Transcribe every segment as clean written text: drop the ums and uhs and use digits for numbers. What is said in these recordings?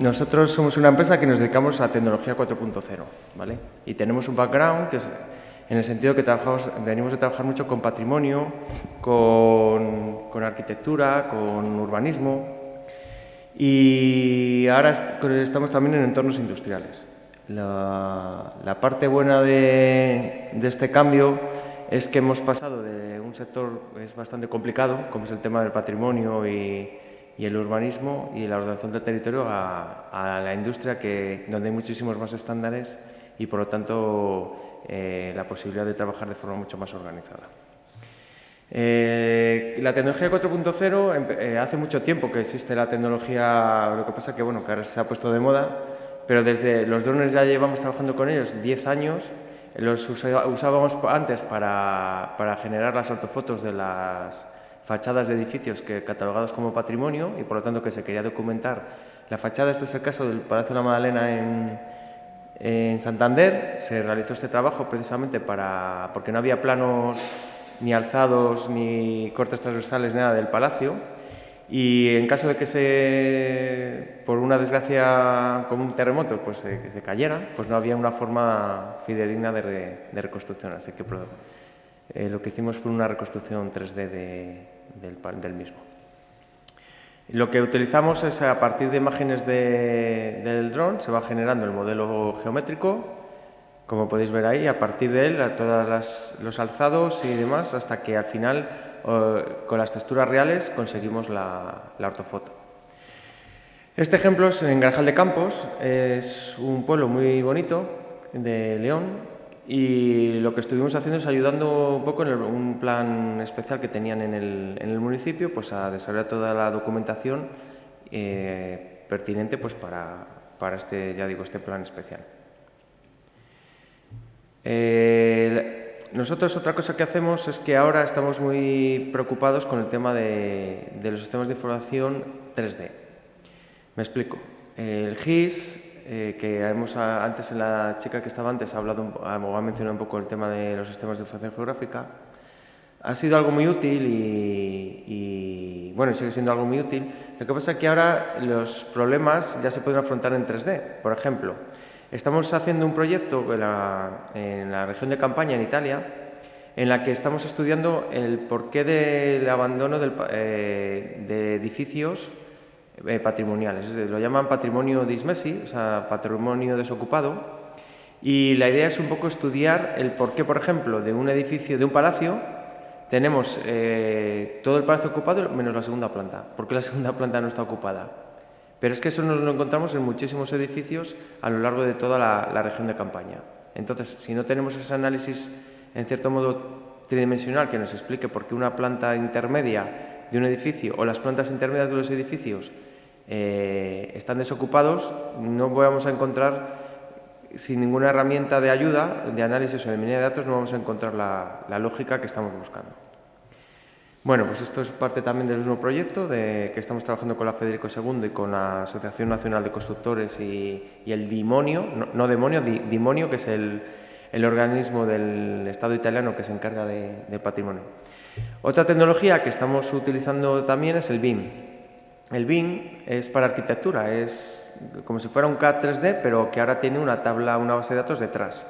nosotros somos una empresa que nos dedicamos a tecnología 4.0, ¿vale? Y tenemos un background que es en el sentido que venimos de trabajar mucho con patrimonio, con arquitectura, con urbanismo y ahora estamos también en entornos industriales. La parte buena de este cambio es que hemos pasado de un sector que es bastante complicado, como es el tema del patrimonio y el urbanismo y la ordenación del territorio, a la industria donde hay muchísimos más estándares y, por lo tanto, la posibilidad de trabajar de forma mucho más organizada. La tecnología 4.0, hace mucho tiempo que existe la tecnología, lo que pasa que, bueno, que ahora se ha puesto de moda, pero desde los drones ya llevamos trabajando con ellos 10 años. Los usábamos antes para generar las ortofotos de las fachadas de edificios catalogados como patrimonio y, por lo tanto, que se quería documentar la fachada. Este es el caso del Palacio de la Madalena en Santander. Se realizó este trabajo precisamente porque no había planos ni alzados ni cortes transversales, nada del palacio, y en caso de que por una desgracia como un terremoto, pues se cayera, pues no había una forma fidedigna de reconstrucción, así que lo que hicimos fue una reconstrucción 3D del mismo. Lo que utilizamos es, a partir de imágenes del dron, se va generando el modelo geométrico, como podéis ver ahí, a partir de él, todos los alzados y demás, hasta que al final, con las texturas reales, conseguimos la ortofoto. Este ejemplo es en Grajal de Campos, es un pueblo muy bonito de León, y lo que estuvimos haciendo es ayudando un poco en un plan especial que tenían en el municipio, pues a desarrollar toda la documentación pertinente, pues para este plan especial. Nosotros, otra cosa que hacemos es que ahora estamos muy preocupados con el tema de los sistemas de información 3D. Me explico. El GIS, que antes, la chica que estaba antes ha mencionado un poco el tema de los sistemas de información geográfica, ha sido algo muy útil y bueno, sigue siendo algo muy útil. Lo que pasa es que ahora los problemas ya se pueden afrontar en 3D. Por ejemplo, estamos haciendo un proyecto en la región de Campania, en Italia, en la que estamos estudiando el porqué del abandono de edificios patrimoniales. Lo llaman patrimonio dismessi, o sea, patrimonio desocupado. Y la idea es un poco estudiar el porqué, por ejemplo, de un edificio, de un palacio, tenemos todo el palacio ocupado menos la segunda planta. ¿Por qué la segunda planta no está ocupada? Pero es que eso nos lo encontramos en muchísimos edificios a lo largo de toda la región de Campania. Entonces, si no tenemos ese análisis, en cierto modo, tridimensional, que nos explique por qué una planta intermedia de un edificio o las plantas intermedias de los edificios están desocupados, no vamos a encontrar, sin ninguna herramienta de ayuda, de análisis o de minería de datos, no vamos a encontrar la lógica que estamos buscando. Bueno, pues esto es parte también del mismo proyecto que estamos trabajando con la Federico II y con la Asociación Nacional de Constructores y el Dimonio, no Demonio, Dimonio, que es el organismo del Estado italiano que se encarga del patrimonio. Otra tecnología que estamos utilizando también es el BIM. El BIM es para arquitectura, es como si fuera un CAD 3D, pero que ahora tiene una base de datos detrás.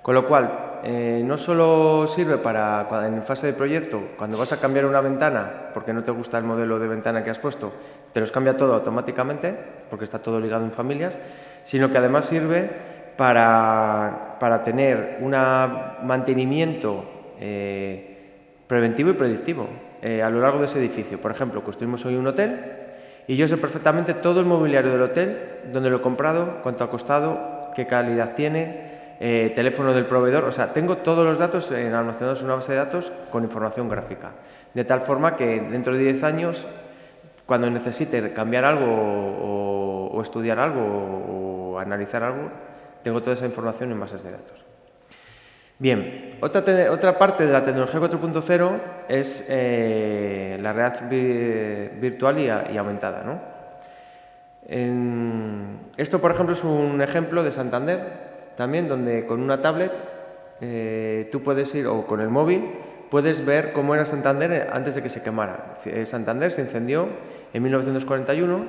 Con lo cual, no solo sirve en fase de proyecto, cuando vas a cambiar una ventana, porque no te gusta el modelo de ventana que has puesto, te los cambia todo automáticamente, porque está todo ligado en familias, sino que además sirve para tener un mantenimiento preventivo y predictivo a lo largo de ese edificio. Por ejemplo, construimos hoy un hotel y yo sé perfectamente todo el mobiliario del hotel, dónde lo he comprado, cuánto ha costado, qué calidad tiene, teléfono del proveedor, o sea, tengo todos los datos almacenados en una base de datos con información gráfica, de tal forma que dentro de 10 años, cuando necesite cambiar algo o estudiar algo o analizar algo, tengo toda esa información en bases de datos. Bien, otra parte de la tecnología 4.0 es la realidad virtual y aumentada, ¿no? Esto, por ejemplo, es un ejemplo de Santander, también, donde con una tablet tú puedes ir, o con el móvil, puedes ver cómo era Santander antes de que se quemara. Santander se incendió en 1941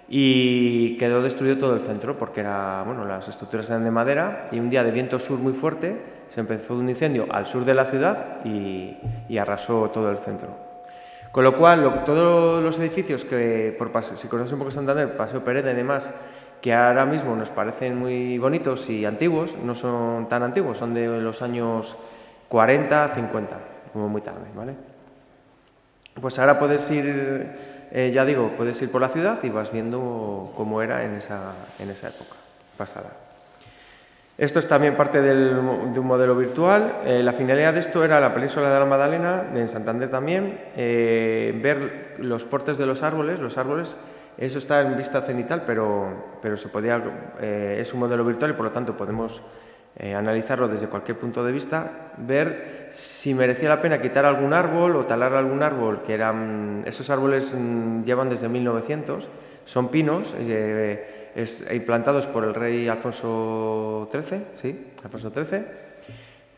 y quedó destruido todo el centro porque las estructuras eran de madera y un día de viento sur muy fuerte se empezó un incendio al sur de la ciudad y arrasó todo el centro. Con lo cual, todos los edificios que, si conoces un poco Santander, Paseo Pereda y demás, que ahora mismo nos parecen muy bonitos y antiguos, no son tan antiguos, son de los años 40, 50, como muy tarde, ¿vale? Pues ahora puedes ir, puedes ir por la ciudad y vas viendo cómo era en esa época pasada. Esto es también parte de un modelo virtual. La finalidad de esto era la península de la Magdalena, en Santander también, ver los portes de los árboles. Eso está en vista cenital, pero se podía, es un modelo virtual y por lo tanto podemos analizarlo desde cualquier punto de vista, ver si merecía la pena quitar algún árbol o talar algún árbol, esos árboles llevan desde 1900, son pinos, implantados por el rey Alfonso XIII,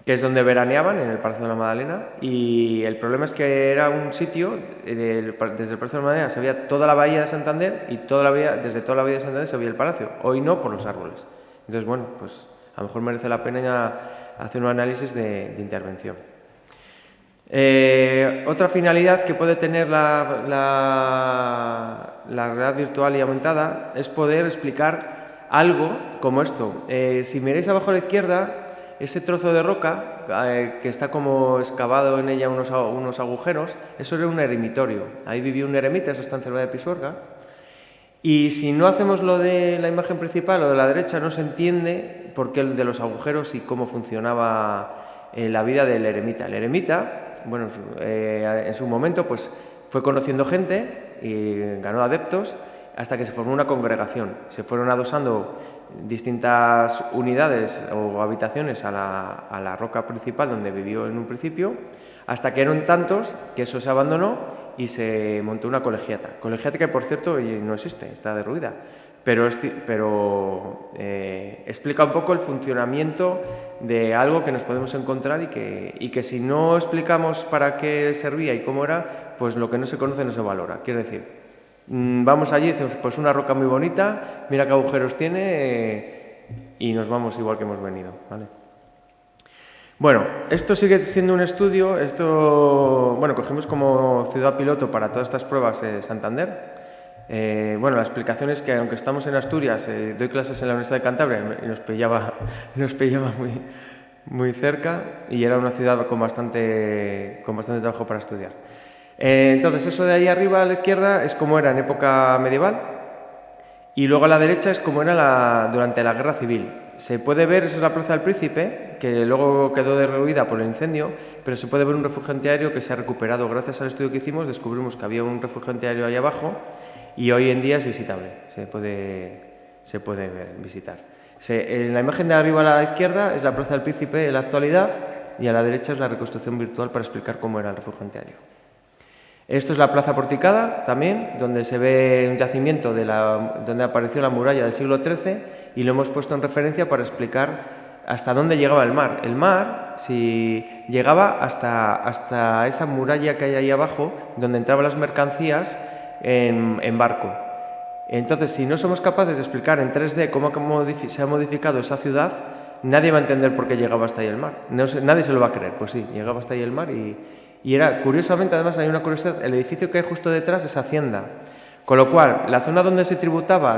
que es donde veraneaban, en el Palacio de la Magdalena, y el problema es que era un sitio, desde el Palacio de la Magdalena se veía toda la bahía de Santander y desde toda la bahía de Santander se veía el palacio, hoy no por los árboles. Entonces, bueno, pues a lo mejor merece la pena hacer un análisis de intervención. Otra finalidad que puede tener la realidad virtual y aumentada es poder explicar algo como esto. Si miráis abajo a la izquierda, ese trozo de roca que está como excavado en ella unos agujeros, eso era un eremitorio. Ahí vivía un eremita, eso está en Cervera de Pisuerga. Y si no hacemos lo de la imagen principal o de la derecha, no se entiende por qué el de los agujeros y cómo funcionaba la vida del eremita. El eremita, bueno, en su momento pues fue conociendo gente y ganó adeptos hasta que se formó una congregación. Se fueron adosando distintas unidades o habitaciones a la roca principal donde vivió en un principio, hasta que eran tantos que eso se abandonó y se montó una colegiata. Colegiata que, por cierto, no existe, está derruida, pero explica un poco el funcionamiento de algo que nos podemos encontrar y que si no explicamos para qué servía y cómo era, pues lo que no se conoce no se valora. Quiero decir, vamos allí y decimos, pues una roca muy bonita, mira qué agujeros tiene y nos vamos igual que hemos venido, ¿vale? Bueno, esto sigue siendo un estudio, cogemos como ciudad piloto para todas estas pruebas Santander. La explicación es que aunque estamos en Asturias, doy clases en la Universidad de Cantabria y nos pillaba muy cerca y era una ciudad con bastante trabajo para estudiar. Entonces, eso de ahí arriba a la izquierda es como era en época medieval y luego a la derecha es como era durante la Guerra Civil. Se puede ver, esa es la Plaza del Príncipe, que luego quedó derruida por el incendio, pero se puede ver un refugio antiaéreo que se ha recuperado. Gracias al estudio que hicimos descubrimos que había un refugio antiaéreo ahí abajo y hoy en día es visitable, se puede visitar. En la imagen de arriba a la izquierda es la Plaza del Príncipe en la actualidad y a la derecha es la reconstrucción virtual para explicar cómo era el refugio antiaéreo. Esto es la Plaza Porticada también, donde se ve un yacimiento donde apareció la muralla del siglo XIII y lo hemos puesto en referencia para explicar hasta dónde llegaba el mar. El mar, si llegaba hasta esa muralla que hay ahí abajo, donde entraban las mercancías en barco. Entonces, si no somos capaces de explicar en 3D cómo se ha modificado esa ciudad, nadie va a entender por qué llegaba hasta ahí el mar. Nadie se lo va a creer. Pues sí, llegaba hasta ahí el mar y era, curiosamente, además hay una curiosidad, el edificio que hay justo detrás es Hacienda. Con lo cual, la zona donde se tributaba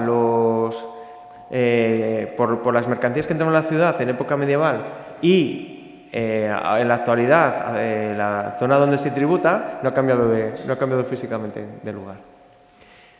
por las mercancías que entraban en la ciudad en época medieval y en la actualidad la zona donde se tributa no ha cambiado físicamente de lugar.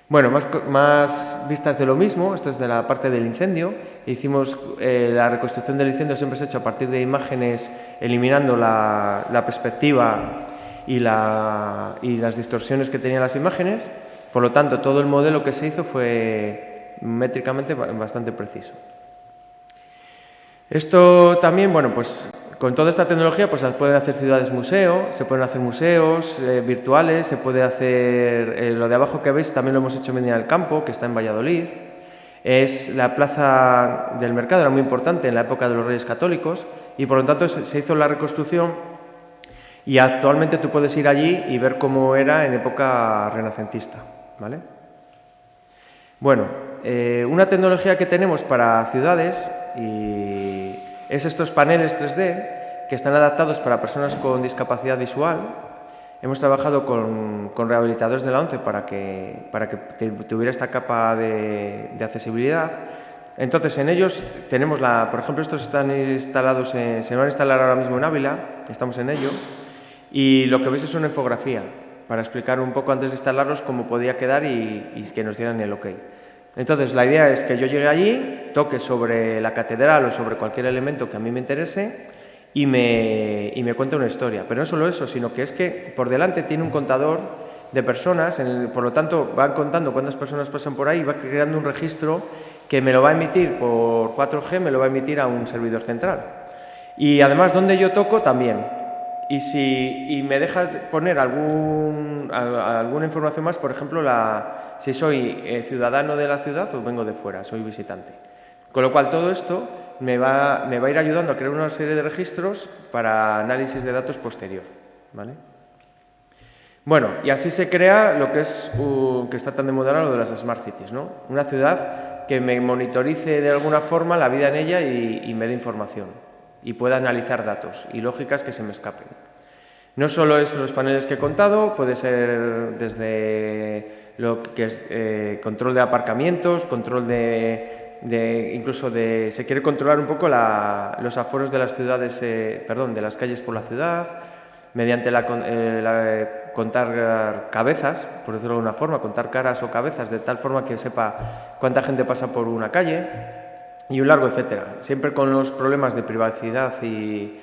Bueno, más vistas de lo mismo. Esto es de la parte del incendio. Hicimos la reconstrucción del incendio, siempre se ha hecho a partir de imágenes, eliminando la perspectiva y las distorsiones que tenían las imágenes. Por lo tanto, todo el modelo que se hizo fue métricamente bastante preciso. Esto también, con toda esta tecnología se pueden hacer ciudades museo, se pueden hacer museos virtuales, se puede hacer lo de abajo que veis, también lo hemos hecho en Medina del Campo, que está en Valladolid. Es la plaza del mercado, era muy importante en la época de los Reyes Católicos y por lo tanto se hizo la reconstrucción y actualmente tú puedes ir allí y ver cómo era en época renacentista, ¿vale? Bueno, una tecnología que tenemos para ciudades es estos paneles 3D que están adaptados para personas con discapacidad visual. Hemos trabajado con rehabilitadores de la ONCE para que tuviera esta capa de accesibilidad. Entonces, en ellos tenemos por ejemplo, estos están instalados, se van a instalar ahora mismo en Ávila, estamos en ello, y lo que veis es una infografía para explicar un poco antes de instalarlos cómo podía quedar y que nos dieran el ok. Entonces, la idea es que yo llegue allí, toque sobre la catedral o sobre cualquier elemento que a mí me interese y me cuente una historia. Pero no solo eso, sino que es que por delante tiene un contador de personas, por lo tanto van contando cuántas personas pasan por ahí, va creando un registro que me lo va a emitir por 4G, me lo va a emitir a un servidor central. Y además, donde yo toco, también. Y me deja poner alguna información más, por ejemplo, si soy ciudadano de la ciudad o vengo de fuera, soy visitante. Con lo cual, todo esto me va a ir ayudando a crear una serie de registros para análisis de datos posterior, ¿vale? Bueno, y así se crea lo que es, que está tan de moda ahora, lo de las Smart Cities, ¿no? Una ciudad que me monitorice de alguna forma la vida en ella y me dé información y pueda analizar datos y lógicas que se me escapen. No solo es los paneles que he contado, puede ser desde lo que es control de aparcamientos, control incluso se quiere controlar un poco los aforos de las ciudades, de las calles por la ciudad, mediante contar cabezas, por decirlo de alguna forma, contar caras o cabezas, de tal forma que sepa cuánta gente pasa por una calle, y un largo etcétera. Siempre con los problemas de privacidad y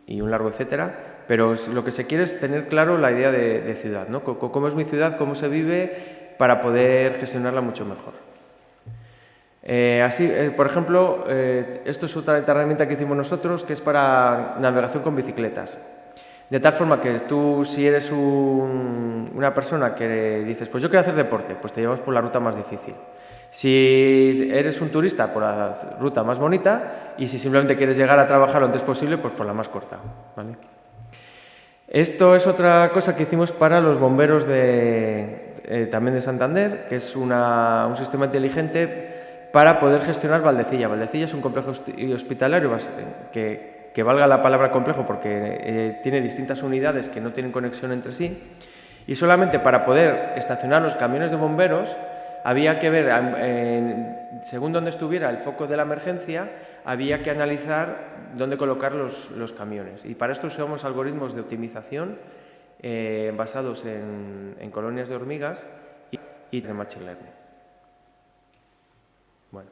un largo etcétera, pero lo que se quiere es tener claro la idea de ciudad, ¿no? Cómo es mi ciudad, cómo se vive, para poder gestionarla mucho mejor. Por ejemplo, esto es otra herramienta que hicimos nosotros, que es para navegación con bicicletas. De tal forma que tú, si eres una persona que dices, pues yo quiero hacer deporte, pues te llevamos por la ruta más difícil. Si eres un turista, por la ruta más bonita, y si simplemente quieres llegar a trabajar lo antes posible, pues por la más corta, ¿vale? Esto es otra cosa que hicimos para los bomberos también de Santander, que es un sistema inteligente para poder gestionar Valdecilla. Valdecilla es un complejo hospitalario que valga la palabra complejo porque tiene distintas unidades que no tienen conexión entre sí, y solamente para poder estacionar los camiones de bomberos había que ver, según donde estuviera el foco de la emergencia, había que analizar dónde colocar los camiones. Y para esto usamos algoritmos de optimización basados en colonias de hormigas y de Machine Learning. Bueno,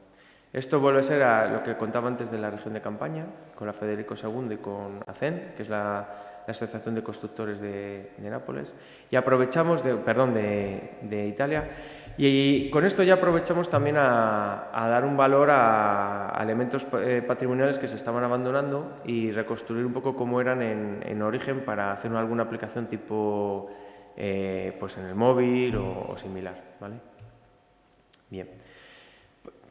esto vuelve a ser a lo que contaba antes de la región de Campaña, con la Federico II y con ACEN, que es la Asociación de Constructores de Nápoles, y aprovechamos, de Italia, y con esto ya aprovechamos también a dar un valor a elementos patrimoniales que se estaban abandonando y reconstruir un poco cómo eran en origen para hacer alguna aplicación tipo pues en el móvil o similar, ¿vale? Bien.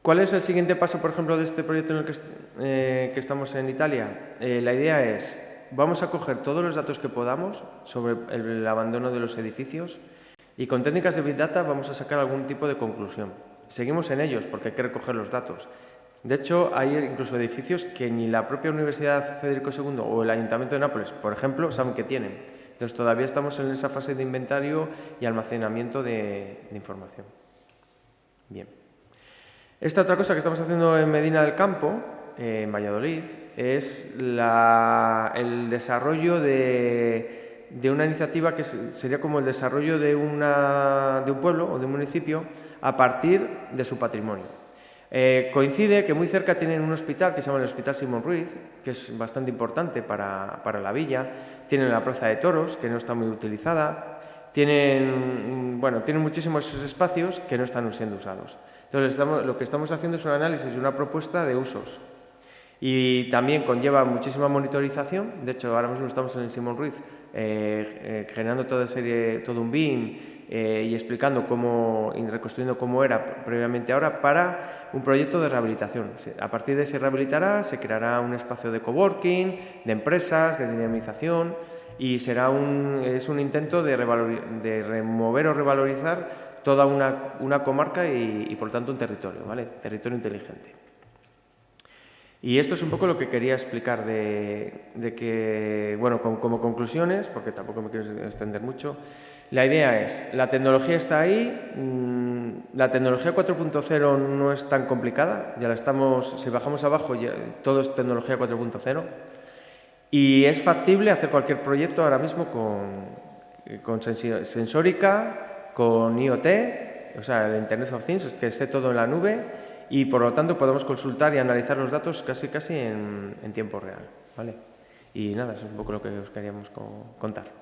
¿Cuál es el siguiente paso, por ejemplo, de este proyecto en el que estamos en Italia? La idea es, vamos a coger todos los datos que podamos sobre el abandono de los edificios y con técnicas de Big Data vamos a sacar algún tipo de conclusión. Seguimos en ellos porque hay que recoger los datos. De hecho, hay incluso edificios que ni la propia Universidad Federico II o el Ayuntamiento de Nápoles, por ejemplo, saben que tienen. Entonces, todavía estamos en esa fase de inventario y almacenamiento de información. Bien. Esta otra cosa que estamos haciendo en Medina del Campo, en Valladolid, es el desarrollo de una iniciativa que sería como el desarrollo de un pueblo o de un municipio a partir de su patrimonio. Coincide que muy cerca tienen un hospital que se llama el Hospital Simón Ruiz, que es bastante importante para la villa. Tienen la Plaza de Toros, que no está muy utilizada. Tienen muchísimos espacios que no están siendo usados. Entonces, lo que estamos haciendo es un análisis y una propuesta de usos. Y también conlleva muchísima monitorización. De hecho, ahora mismo estamos en el Simón Ruiz generando todo un BIM y explicando y reconstruyendo cómo era previamente ahora para un proyecto de rehabilitación. A partir de se rehabilitará, se creará un espacio de coworking, de empresas, de dinamización y es un intento de remover o revalorizar toda una comarca y por lo tanto un territorio, ¿vale? Territorio inteligente. Y esto es un poco lo que quería explicar de que, bueno, como conclusiones, porque tampoco me quiero extender mucho, la idea es, la tecnología está ahí, la tecnología 4.0 no es tan complicada, ya la estamos, si bajamos abajo, ya, todo es tecnología 4.0, y es factible hacer cualquier proyecto ahora mismo con sensórica, con IoT, o sea, el Internet of Things, que esté todo en la nube, y por lo tanto podemos consultar y analizar los datos casi en tiempo real, ¿vale? Y nada, eso es un poco lo que os queríamos contar.